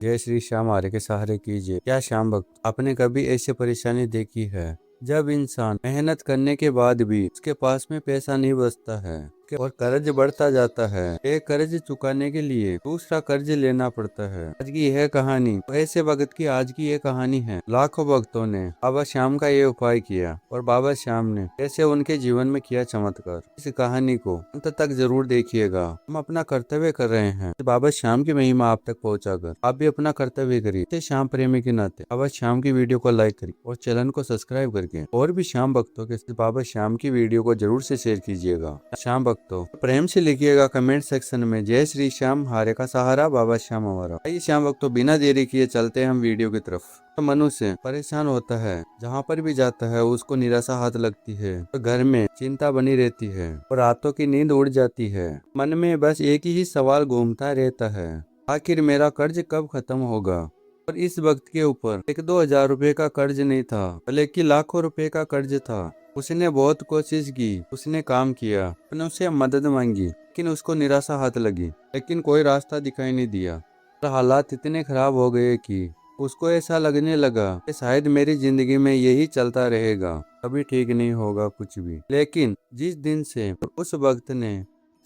जय श्री श्याम हारे के सहारे कीजिए। क्या श्याम भक्त आपने कभी ऐसी परेशानी देखी है जब इंसान मेहनत करने के बाद भी उसके पास में पैसा नहीं बचता है और कर्ज बढ़ता जाता है। एक कर्ज चुकाने के लिए दूसरा कर्ज लेना पड़ता है। आज की यह कहानी ऐसे वक्त की आज की यह कहानी है। लाखों भक्तों ने बाबा श्याम का ये उपाय किया और बाबा श्याम ने कैसे उनके जीवन में किया चमत्कार। इस कहानी को अंत तक जरूर देखिएगा। हम अपना कर्तव्य कर रहे हैं बाबा श्याम की महिमा आप तक पहुँचाकर आप भी अपना कर्तव्य करिए। श्याम प्रेमी के नाते बाबा श्याम की वीडियो को लाइक करिए और चैनल को सब्सक्राइब करके और भी श्याम भक्तों के साथ बाबा श्याम की वीडियो को जरूर से शेयर कीजिएगा। श्याम भक्तों प्रेम से लिखिएगा कमेंट सेक्शन में जय श्री श्याम हारे का सहारा बाबा श्याम हमारा। आइए श्याम भक्तों बिना देरी किए चलते हैं हम वीडियो की तरफ। तो मनुष्य परेशान होता है, जहाँ पर भी जाता है उसको निराशा हाथ लगती है, तो घर में चिंता बनी रहती है और रातों की नींद उड़ जाती है। मन में बस एक ही सवाल घूमता रहता है, आखिर मेरा कर्ज कब खत्म होगा। और इस वक्त के ऊपर 1-2 हजार रुपए का कर्ज नहीं था बल्कि लाखों रुपए का कर्ज था। उसने बहुत कोशिश की, उसने काम किया, अपने उससे मदद मांगी, लेकिन उसको निराशा हाथ लगी, लेकिन कोई रास्ता दिखाई नहीं दिया। और हालात इतने खराब हो गए कि उसको ऐसा लगने लगा कि शायद मेरी जिंदगी में यही चलता रहेगा, कभी ठीक नहीं होगा कुछ भी। लेकिन जिस दिन से उस वक्त ने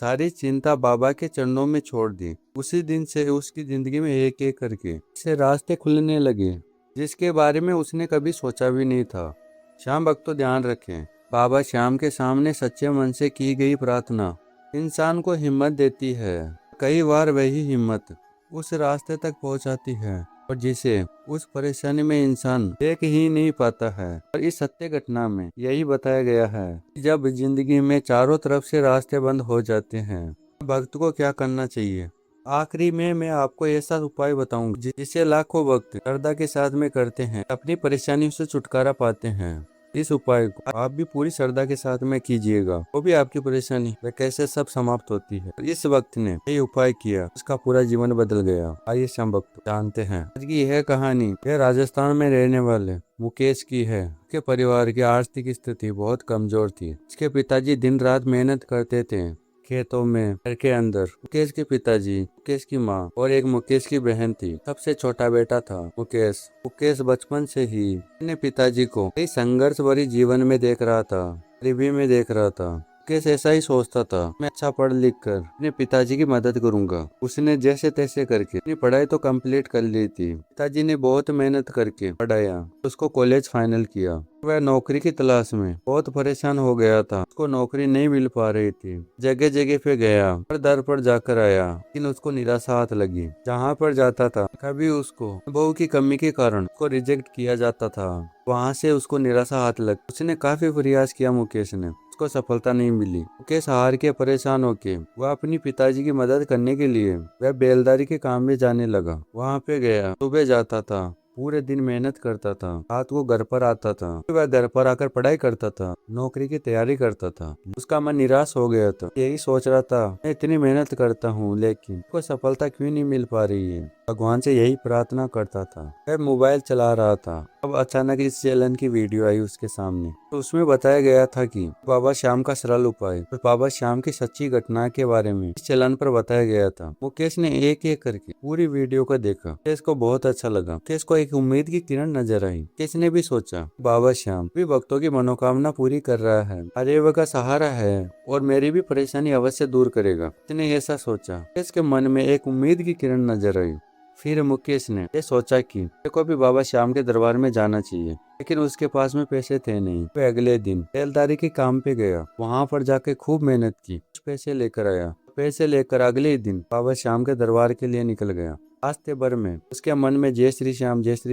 सारी चिंता बाबा के चरणों में छोड़ दी, उसी दिन से उसकी जिंदगी में एक एक करके से रास्ते खुलने लगे जिसके बारे में उसने कभी सोचा भी नहीं था। श्याम भक्तों ध्यान रखें, बाबा श्याम के सामने सच्चे मन से की गई प्रार्थना इंसान को हिम्मत देती है। कई बार वही हिम्मत उस रास्ते तक पहुंचाती है और जिसे उस परेशानी में इंसान देख ही नहीं पाता है। और इस सत्य घटना में यही बताया गया है, जब जिंदगी में चारों तरफ से रास्ते बंद हो जाते हैं भक्त को क्या करना चाहिए। आखिरी में मैं आपको ऐसा उपाय बताऊंगा जिसे लाखों भक्त श्रद्धा के साथ में करते हैं, अपनी परेशानियों से छुटकारा पाते हैं। इस उपाय को आप भी पूरी श्रद्धा के साथ में कीजिएगा, वो भी आपकी परेशानी व कैसे सब समाप्त होती है। इस वक्त ने ये उपाय किया, उसका पूरा जीवन बदल गया। आइए श्याम भक्त जानते हैं आज की यह कहानी। यह राजस्थान में रहने वाले मुकेश की है। उसके परिवार की आर्थिक स्थिति बहुत कमजोर थी। उसके पिताजी दिन रात मेहनत करते थे खेतों में, घर के अंदर। मुकेश के पिताजी, मुकेश की माँ और एक मुकेश की बहन थी। सबसे छोटा बेटा था मुकेश। मुकेश बचपन से ही अपने पिताजी को कई संघर्ष भरी जीवन में देख रहा था, गरीबी में देख रहा था। मुकेश ऐसा ही सोचता था, मैं अच्छा पढ़ लिख कर अपने पिताजी की मदद करूंगा। उसने जैसे तैसे करके अपनी पढ़ाई तो कंप्लीट कर ली थी। पिताजी ने बहुत मेहनत करके पढ़ाया, उसको कॉलेज फाइनल किया। वह नौकरी की तलाश में बहुत परेशान हो गया था, उसको नौकरी नहीं मिल पा रही थी। जगह जगह पे गया, हर दर पर जाकर आया, लेकिन उसको निराशा हाथ लगी। जहाँ पर जाता था कभी उसको बहू की कमी के कारण उसको रिजेक्ट किया जाता था, वहाँ से उसको निराशा हाथ लग। उसने काफी प्रयास किया, मुकेश ने, उसको सफलता नहीं मिली। मुकेश हार के परेशान होके वह अपनी पिताजी की मदद करने के लिए वह बेलदारी के काम में जाने लगा। वहाँ पे गया, सुबह जाता था, पूरे दिन मेहनत करता था, रात को घर पर आता था। वह घर पर आकर पढ़ाई करता था, नौकरी की तैयारी करता था। उसका मन निराश हो गया था, यही सोच रहा था मैं इतनी मेहनत करता हूँ लेकिन कोई सफलता क्यों नहीं मिल पा रही है। भगवान से यही प्रार्थना करता था। वह मोबाइल चला रहा था, अब अचानक इस चैनल की वीडियो आई उसके सामने। तो उसमें बताया गया था कि बाबा श्याम का सरल उपाय और बाबा श्याम की सच्ची घटना के बारे में इस चैनल पर बताया गया था। मुकेश ने एक एक करके पूरी वीडियो को देखा। मुकेश को बहुत अच्छा लगा। मुकेश को एक उम्मीद की किरण नजर आई। मुकेश ने भी सोचा बाबा श्याम भी भक्तों की मनोकामना पूरी कर रहा है, हरेव का सहारा है और मेरी भी परेशानी अवश्य दूर करेगा। उसने ऐसा सोचा। मुकेश के मन में एक उम्मीद की किरण नजर आई। फिर मुकेश ने ये सोचा कि मेरे को भी बाबा श्याम के दरबार में जाना चाहिए, लेकिन उसके पास में पैसे थे नहीं। वह अगले दिन बेलदारी के काम पे गया, वहां पर जाके खूब मेहनत की, कुछ पैसे लेकर आया। पैसे लेकर अगले दिन बाबा श्याम के दरबार के लिए निकल गया। रास्ते भर में उसके मन में जय श्री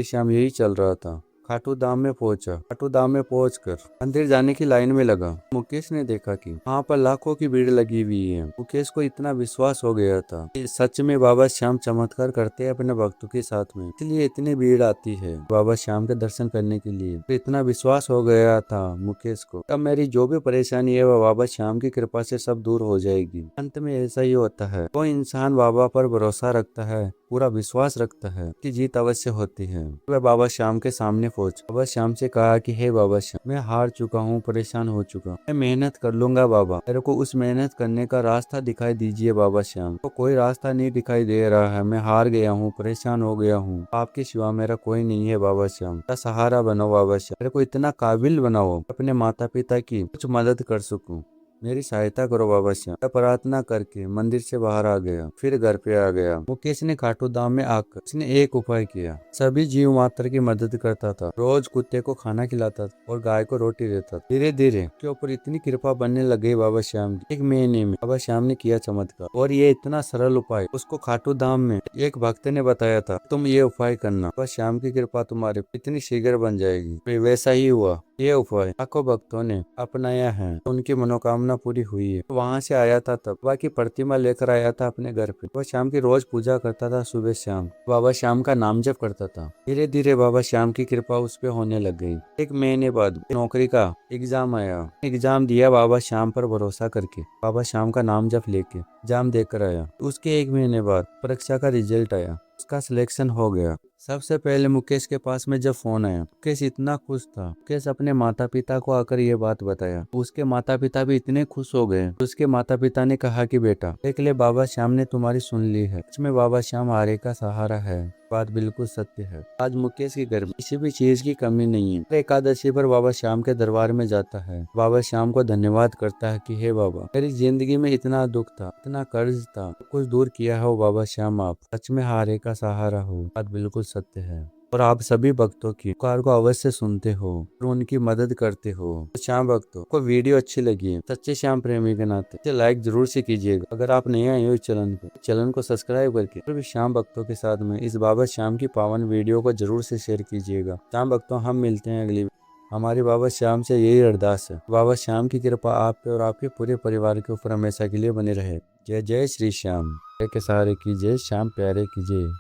श्याम यही चल रहा था। खाटू धाम में पहुंचा। खाटू धाम में पहुंचकर मंदिर जाने की लाइन में लगा। मुकेश ने देखा कि वहाँ पर लाखों की भीड़ लगी हुई है। मुकेश को इतना विश्वास हो गया था कि सच में बाबा श्याम चमत्कार करते हैं अपने भक्तों के साथ में, इसलिए इतनी भीड़ आती है बाबा श्याम के दर्शन करने के लिए। तो इतना विश्वास हो गया था मुकेश को, अब मेरी जो भी परेशानी है वह बाबा श्याम की कृपा से सब दूर हो जाएगी। अंत में ऐसा ही होता है, कोई इंसान बाबा पर भरोसा रखता है पूरा विश्वास रखता है कि जीत अवश्य होती है। वह बाबा श्याम के सामने पहुंच बाबा श्याम से कहा कि हे बाबा श्याम, मैं हार चुका हूँ, परेशान हो चुका, मैं मेहनत कर लूंगा बाबा, मेरे को उस मेहनत करने का रास्ता दिखाई दीजिए बाबा श्याम। तो कोई रास्ता नहीं दिखाई दे रहा है, मैं हार गया हूँ, परेशान हो गया हूँ, आपके सिवा मेरा कोई नहीं है बाबा श्याम, मेरा सहारा बनो बाबा श्याम, मेरे को इतना काबिल बनाओ अपने माता पिता की कुछ मदद कर सकूं, मेरी सहायता करो बाबा श्याम। मैं प्रार्थना करके मंदिर से बाहर आ गया, फिर घर पे आ गया। मुकेश ने खाटू धाम में आकर उसने एक उपाय किया, सभी जीव मात्र की मदद करता था, रोज कुत्ते को खाना खिलाता था और गाय को रोटी देता था। धीरे धीरे उसके ऊपर इतनी कृपा बनने लग गई बाबा श्याम की। एक महीने में बाबा श्याम ने किया चमत्कार, और ये इतना सरल उपाय उसको खाटू धाम में एक भक्त ने बताया था, तुम ये उपाय करना, बाबा श्याम की कृपा तुम्हारे इतनी शीघ्र बन जाएगी। वैसा ही हुआ। ये उपाय लाखों भक्तों ने अपनाया है, उनकी मनोकामना पूरी हुई है। वहाँ से आया था तब बाबा की प्रतिमा लेकर आया था अपने घर पे। बाबा श्याम की रोज पूजा करता था, सुबह शाम बाबा श्याम का नाम जप करता था। धीरे धीरे बाबा श्याम की कृपा उस पे होने लग गई। एक महीने बाद नौकरी का एग्जाम आया, एग्जाम दिया बाबा श्याम पर भरोसा करके, बाबा श्याम का नाम जप लेके एग्जाम देकर आया। उसके एक महीने बाद परीक्षा का रिजल्ट आया, उसका सिलेक्शन हो गया। सबसे पहले मुकेश के पास में जब फोन आया, मुकेश इतना खुश था। मुकेश अपने माता पिता को आकर ये बात बताया, उसके माता पिता भी इतने खुश हो गए। उसके माता पिता ने कहा कि बेटा देख ले, बाबा श्याम ने तुम्हारी सुन ली है, इसमें बाबा श्याम आरे का सहारा है। बात बिल्कुल सत्य है। आज मुकेश के घर में किसी भी चीज की कमी नहीं है। एकादशी पर बाबा श्याम के दरबार में जाता है, बाबा श्याम को धन्यवाद करता है कि हे बाबा, मेरी जिंदगी में इतना दुख था, इतना कर्ज था, कुछ दूर किया हो बाबा श्याम, आप सच में हारे का सहारा हो। बात बिल्कुल सत्य है। और आप सभी भक्तों की पुकार को अवश्य सुनते हो और उनकी मदद करते हो। तो श्याम भक्तों को वीडियो अच्छी लगी है, सच्चे श्याम प्रेमी के नाते इसे लाइक जरूर से कीजिएगा। अगर आप नए आए हो इस चैनल को सब्सक्राइब करके और भी श्याम भक्तों के साथ में इस बाबा श्याम की पावन वीडियो को जरूर से शेयर कीजिएगा। श्याम भक्तों, हम मिलते हैं अगली। हमारी बाबा श्याम से यही अरदास है, बाबा श्याम की कृपा आप पे और आपके पूरे परिवार के ऊपर हमेशा के लिए बनी रहे। जय जय श्री श्याम। के सहारे की जय, श्याम प्यारे की जय।